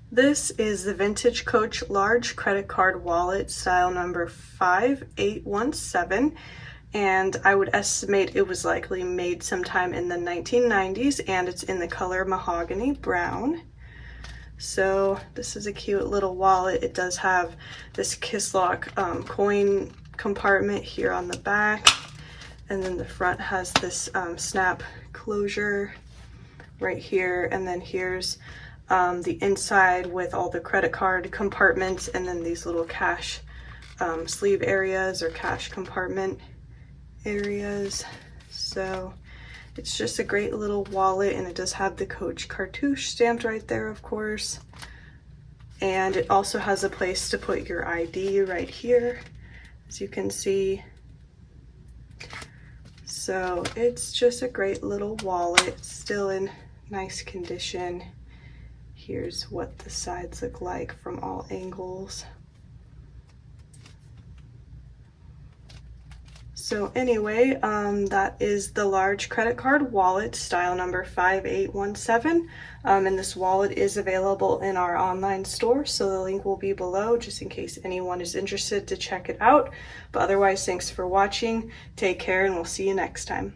This is the Vintage Coach large credit card wallet, style number 5817, and I would estimate it was likely made sometime in the 1990s, and it's in the color Mahogany Brown. So this is a cute little wallet. It does have this kiss lock coin compartment here on the back, and then the front has this snap closure right here, and then here's the inside with all the credit card compartments, and then these little cash sleeve areas or cash compartment areas. So it's just a great little wallet, and it does have the Coach cartouche stamped right there, of course. And it also has a place to put your ID right here, as you can see. So it's just a great little wallet. It's still in nice condition. Here's what the sides look like from all angles. So anyway, that is the large credit card wallet, style number 5817. And this wallet is available in our online store, so the link will be below just in case anyone is interested to check it out. But otherwise, thanks for watching. Take care, and we'll see you next time.